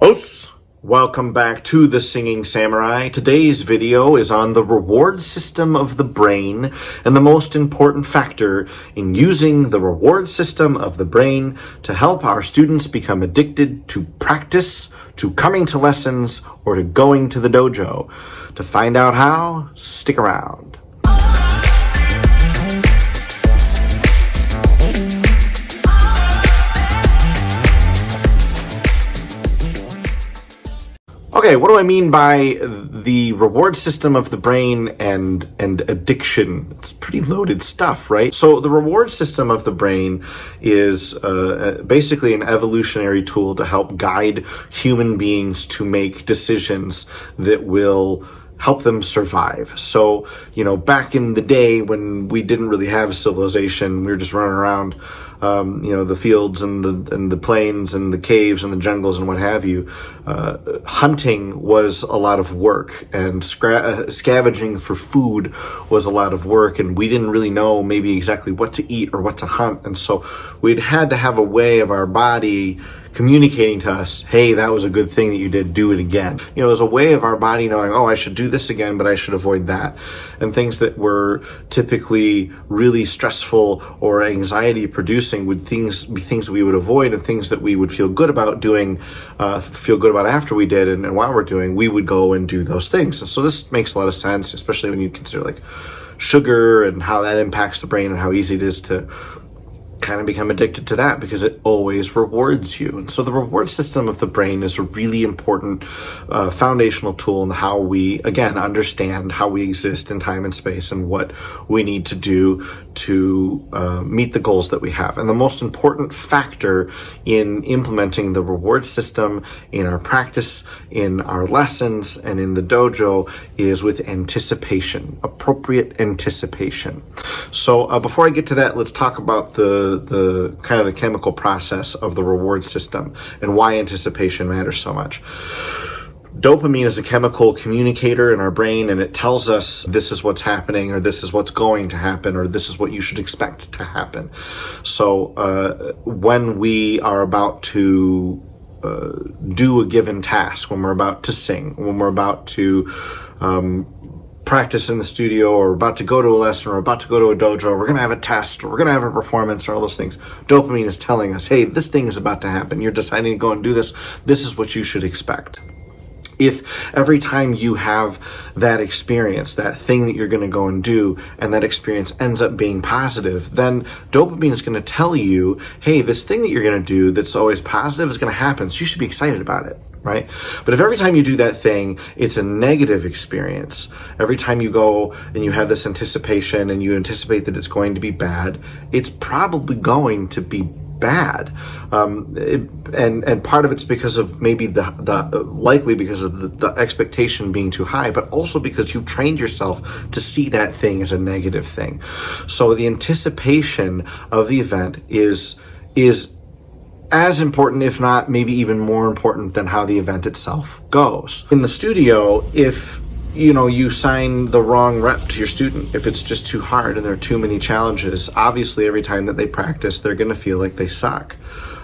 Os! Welcome back to The Singing Samurai. Today's video is on the reward system of the brain and the most important factor in using the reward system of the brain to help our students become addicted to practice, to coming to lessons, or to going to the dojo. To find out how, stick around. Okay, what do I mean by the reward system of the brain and addiction? It's pretty loaded stuff, right? So the reward system of the brain is basically an evolutionary tool to help guide human beings to make decisions that will help them survive. So, back in the day when we didn't really have civilization, we were just running around, the fields and the plains and the caves and the jungles and what have you. Hunting was a lot of work, and scavenging for food was a lot of work, and we didn't really know maybe exactly what to eat or what to hunt. And so we'd had to have a way of our body communicating to us, hey, that was a good thing that you did, do it again. It was a way of our body knowing, oh, I should do this again, but I should avoid that. And things that were typically really stressful or anxiety producing would be things that we would avoid, and things that we would feel good about doing, feel good about after we did and while we're doing, we would go and do those things. And so this makes a lot of sense, especially when you consider like sugar and how that impacts the brain and how easy it is to kind of become addicted to that because it always rewards you. And so the reward system of the brain is a really important foundational tool in how we, again, understand how we exist in time and space and what we need to do to meet the goals that we have. And the most important factor in implementing the reward system in our practice, in our lessons, and in the dojo is with anticipation, appropriate anticipation. So before I get to that, let's talk about the kind of the chemical process of the reward system and why anticipation matters so much. Dopamine is a chemical communicator in our brain, and it tells us this is what's happening, or this is what's going to happen, or this is what you should expect to happen. So when we are about to do a given task, when we're about to sing, when we're about to practice in the studio, or about to go to a lesson, or about to go to a dojo, we're going to have a test, or we're going to have a performance, or all those things. Dopamine is telling us, hey, this thing is about to happen. You're deciding to go and do this. This is what you should expect. If every time you have that experience, that thing that you're going to go and do, and that experience ends up being positive, then dopamine is going to tell you, hey, this thing that you're going to do that's always positive is going to happen, so you should be excited about it. Right? But if every time you do that thing, it's a negative experience, every time you go and you have this anticipation and you anticipate that it's going to be bad, it's probably going to be bad. And part of it's because of maybe likely because of the expectation being too high, but also because you've trained yourself to see that thing as a negative thing. So the anticipation of the event is as important, if not maybe even more important than how the event itself goes. In the studio, if you sign the wrong rep to your student, if it's just too hard and there are too many challenges, obviously every time that they practice, they're going to feel like they suck.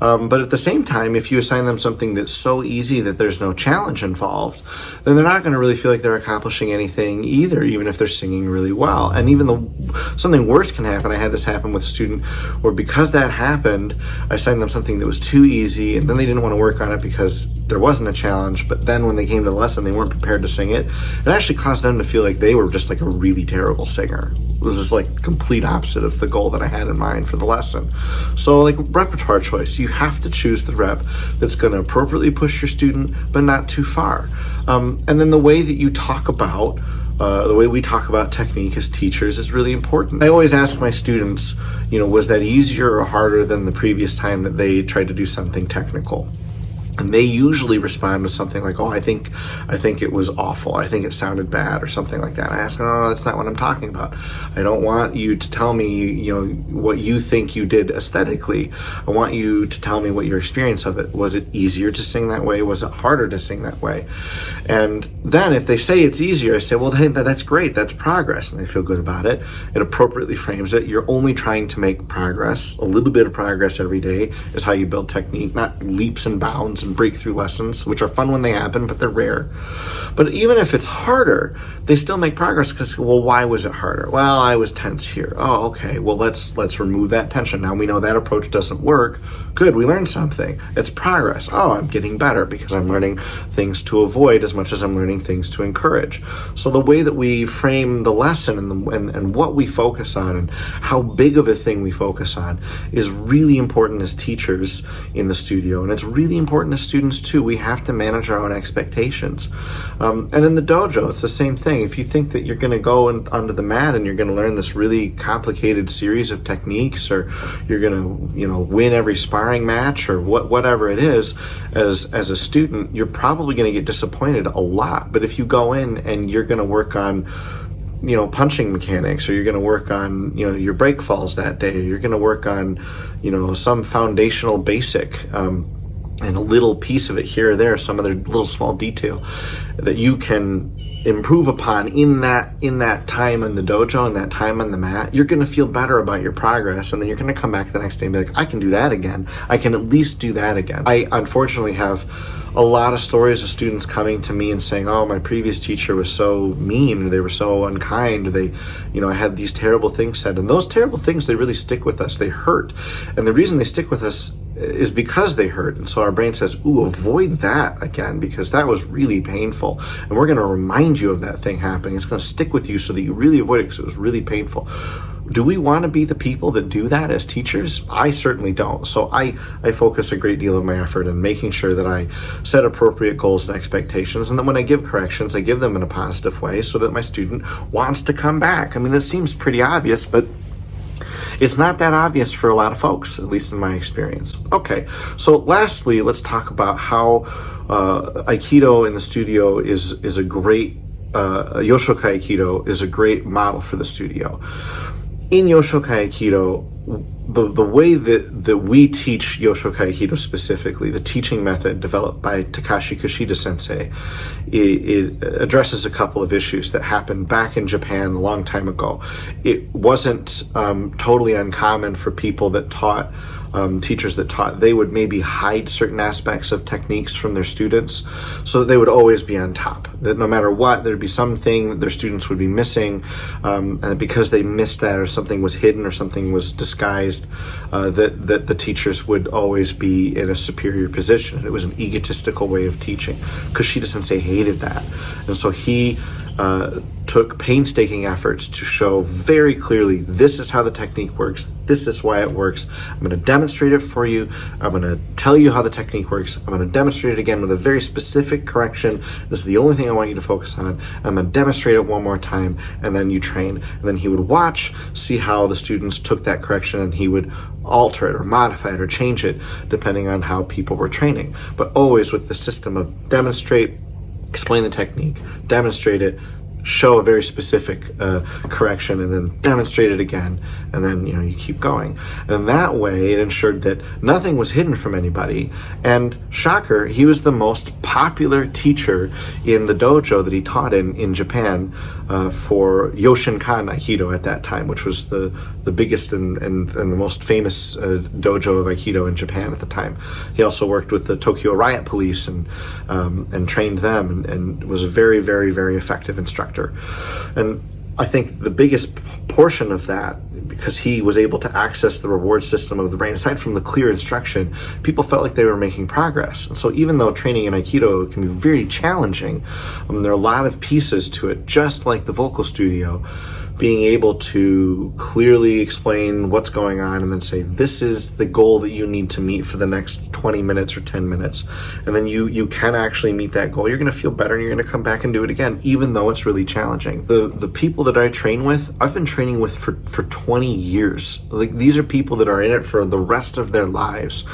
But at the same time, if you assign them something that's so easy that there's no challenge involved, then they're not going to really feel like they're accomplishing anything either, even if they're singing really well. And even though something worse can happen, I had this happen with a student where because that happened, I assigned them something that was too easy, and then they didn't want to work on it because there wasn't a challenge. But then when they came to the lesson, they weren't prepared to sing it. It actually caused them to feel like they were just like a really terrible singer. It was just like complete opposite of the goal that I had in mind for the lesson. So like repertoire choice, you have to choose the rep that's going to appropriately push your student, but not too far. And then the way that you talk about, the way we talk about technique as teachers is really important. I always ask my students, was that easier or harder than the previous time that they tried to do something technical? And they usually respond with something like, oh, I think it was awful. I think it sounded bad, or something like that. I ask them, no, that's not what I'm talking about. I don't want you to tell me, what you think you did aesthetically. I want you to tell me what your experience of it. Was it easier to sing that way? Was it harder to sing that way? And then if they say it's easier, I say, well, hey, that's great. That's progress. And they feel good about it. It appropriately frames it. You're only trying to make progress. A little bit of progress every day is how you build technique, not leaps and bounds and breakthrough lessons, which are fun when they happen, but they're rare. But even if it's harder, they still make progress because, well, why was it harder? Well, I was tense here. Oh, okay. Well, let's remove that tension. Now we know that approach doesn't work. Good, we learned something. It's progress. Oh, I'm getting better because I'm learning things to avoid as much as I'm learning things to encourage. So the way that we frame the lesson and what we focus on and how big of a thing we focus on is really important as teachers in the studio, and it's really important as students too. We have to manage our own expectations. And in the dojo, it's the same thing. If you think that you're going to go onto the mat and you're going to learn this really complicated series of techniques, or you're going to, win every sparring match, or whatever it is, as a student, you're probably going to get disappointed a lot. But if you go in and you're going to work on punching mechanics, or you're going to work on, your break falls that day, or you're going to work on, some foundational basic, and a little piece of it here or there, some other little small detail that you can improve upon in that time in the dojo and that time on the mat, you're going to feel better about your progress. And then you're going to come back the next day and be like, I can do that again. I can at least do that again. I unfortunately have a lot of stories of students coming to me and saying, oh, my previous teacher was so mean, or they were so unkind, or they, I had these terrible things said. And those terrible things, they really stick with us. They hurt. And the reason they stick with us is because they hurt. And so our brain says, ooh, avoid that again, because that was really painful. And we're going to remind you of that thing happening. It's going to stick with you so that you really avoid it because it was really painful. Do we want to be the people that do that as teachers? I certainly don't. So I focus a great deal of my effort in making sure that I set appropriate goals and expectations, and that when I give corrections, I give them in a positive way so that my student wants to come back. I mean, this seems pretty obvious, but it's not that obvious for a lot of folks, at least in my experience. Okay, so lastly, let's talk about how Aikido in the studio is a great, Yosokai Aikido is a great model for the studio. In Yosokai Aikido, the way that we teach Yosokai Aikido specifically, the teaching method developed by Takashi Kushida sensei, it addresses a couple of issues that happened back in Japan a long time ago. It wasn't totally uncommon for people that taught, teachers that taught, they would maybe hide certain aspects of techniques from their students so that they would always be on top. That no matter what, there'd be something that their students would be missing, and because they missed that, or something was hidden, or something was disguised, that the teachers would always be in a superior position. And it was an egotistical way of teaching. Kushida sensei hated that. And so he took painstaking efforts to show very clearly, this is how the technique works, this is why it works. I'm going to demonstrate it for you. I'm going to tell you how the technique works. I'm going to demonstrate it again with a very specific correction. This is the only thing I want you to focus on. I'm going to demonstrate it one more time, and then you train. And then he would watch, see how the students took that correction, and he would alter it or modify it or change it depending on how people were training. But always with the system of demonstrate, explain the technique, demonstrate it, show a very specific correction, and then demonstrate it again, and then you keep going. And that way it ensured that nothing was hidden from anybody. And shocker, he was the most popular teacher in the dojo that he taught in Japan for Yoshinkan Aikido at that time, which was the biggest and the most famous dojo of Aikido in Japan at the time. He also worked with the Tokyo Riot Police and trained them, and was a very, very, very effective instructor. And I think the biggest portion of that, because he was able to access the reward system of the brain, aside from the clear instruction, people felt like they were making progress. And so even though training in Aikido can be very challenging, there are a lot of pieces to it, just like the vocal studio. Being able to clearly explain what's going on and then say, this is the goal that you need to meet for the next 20 minutes or 10 minutes. And then you can actually meet that goal. You're going to feel better, and you're going to come back and do it again, even though it's really challenging. The people that I train with, I've been training with for 20 years. Like, these are people that are in it for the rest of their lives.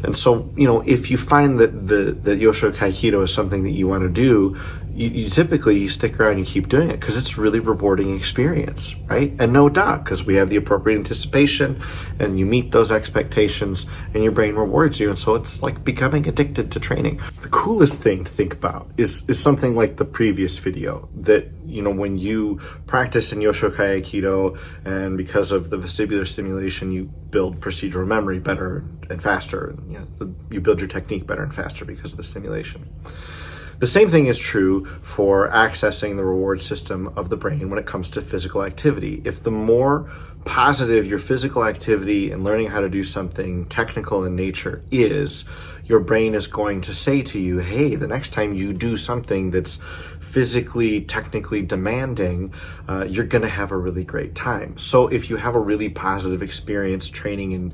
And so, if you find that Yosokai Aikido is something that you want to do, you typically stick around and you keep doing it because it's a really rewarding experience, right? And no doubt, because we have the appropriate anticipation and you meet those expectations and your brain rewards you. And so it's like becoming addicted to training. The coolest thing to think about is something like the previous video that, when you practice in Yosokai Aikido and because of the vestibular stimulation, you build procedural memory better and faster. And, you build your technique better and faster because of the stimulation. The same thing is true for accessing the reward system of the brain when it comes to physical activity. If the more positive your physical activity and learning how to do something technical in nature is, your brain is going to say to you, hey, the next time you do something that's physically, technically demanding, you're going to have a really great time. So if you have a really positive experience training in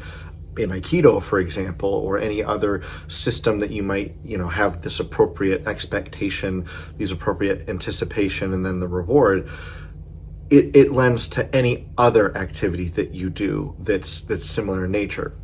Aikido, for example, or any other system that you might, have this appropriate expectation, these appropriate anticipation, and then the reward, it lends to any other activity that you do that's similar in nature.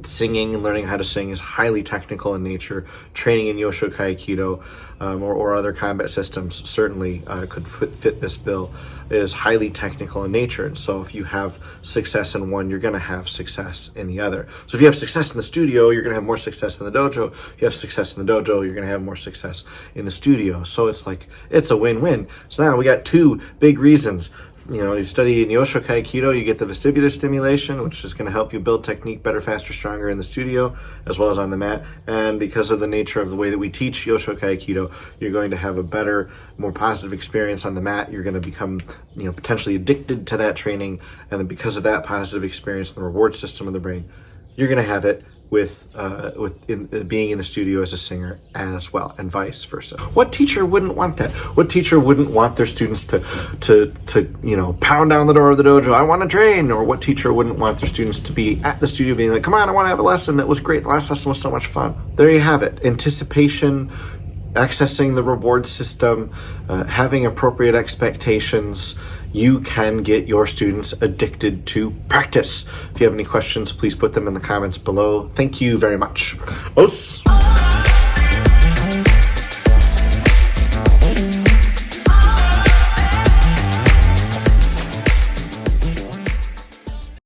Singing and learning how to sing is highly technical in nature. Training in Yosokai Aikido or other combat systems certainly could fit this bill, is highly technical in nature. And so if you have success in one, you're going to have success in the other. So if you have success in the studio, you're going to have more success in the dojo. If you have success in the dojo, you're going to have more success in the studio. So it's a win-win. So now we got two big reasons. You study in Yosokai Aikido, you get the vestibular stimulation, which is going to help you build technique better, faster, stronger in the studio, as well as on the mat. And because of the nature of the way that we teach Yosokai Aikido, you're going to have a better, more positive experience on the mat. You're going to become, potentially addicted to that training. And then because of that positive experience in the reward system of the brain, you're going to have it with being in the studio as a singer as well, and vice versa. What teacher wouldn't want that? What teacher wouldn't want their students to pound down the door of the dojo, I want to train? Or what teacher wouldn't want their students to be at the studio being like, come on, I want to have a lesson. That was great. The last lesson was so much fun. There you have it. Anticipation, accessing the reward system, having appropriate expectations. You can get your students addicted to practice. If you have any questions, please put them in the comments below. Thank you very much. Os!